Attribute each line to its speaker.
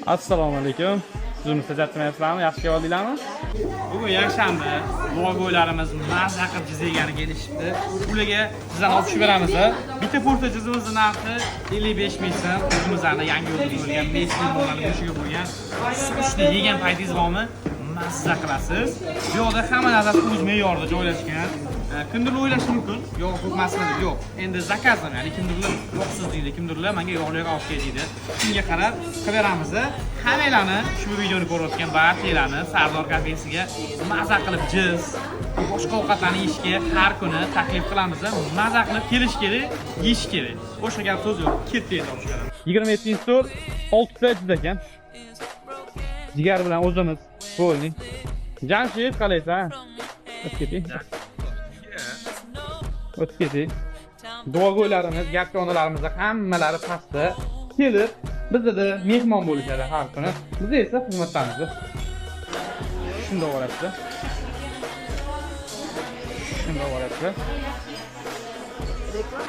Speaker 1: Assalomu alaykum. Sizni sajatmayapsizlarmi? Yaxshi keldinglarmi? Bugun yakshanba. Logolarimiz mazza qilib chizilgani kelishibdi. Ularga sizdan olib tushib beramiz. Bitta porta chizimimizning narxi 55 ming so'm. O'zimizning yangi yo'lda bo'lgan Messi bo'lgan mushiga bo'lgan. Sizni yegan paytingiz bormi? Mazza qilasiz. Bu yerda hamma narsa o'z me'yorida joylashgan. Kimdir o'ylashi mumkin, yo'q ko'pmasmi deb, yo'q. Endi zakazdan, ya'ni kimdirlar yo'qsiz deydi, kimdirlar menga yo'qliq olib kel deydi. Shunga qarab qilib beramiz. Hammalarni ushbu videoni ko'rayotgan barchalarni Sardor kafesiga mazza qilib jiz, boshqa ovqatlarni yeyishga har kuni taklif qilamiz. Mazza qilib kelish kerak, yeyish kerak. Boshqa gap so'z yo'q. Ketdi endi olib chiqaramiz. 27-stol 6 ta jiz ekan. Jigar bilan o'zimiz bo'ling. Jamshid qalaysan? O'tib keting. O'tib keting. Duogo'ylarimiz, yakka-onalarimiz hammalari pastda kelib, bizda mehmon bo'lishadi har kuni. Biz esa xizmatdamiz. Shunday o'rasida. Shunday o'rasida.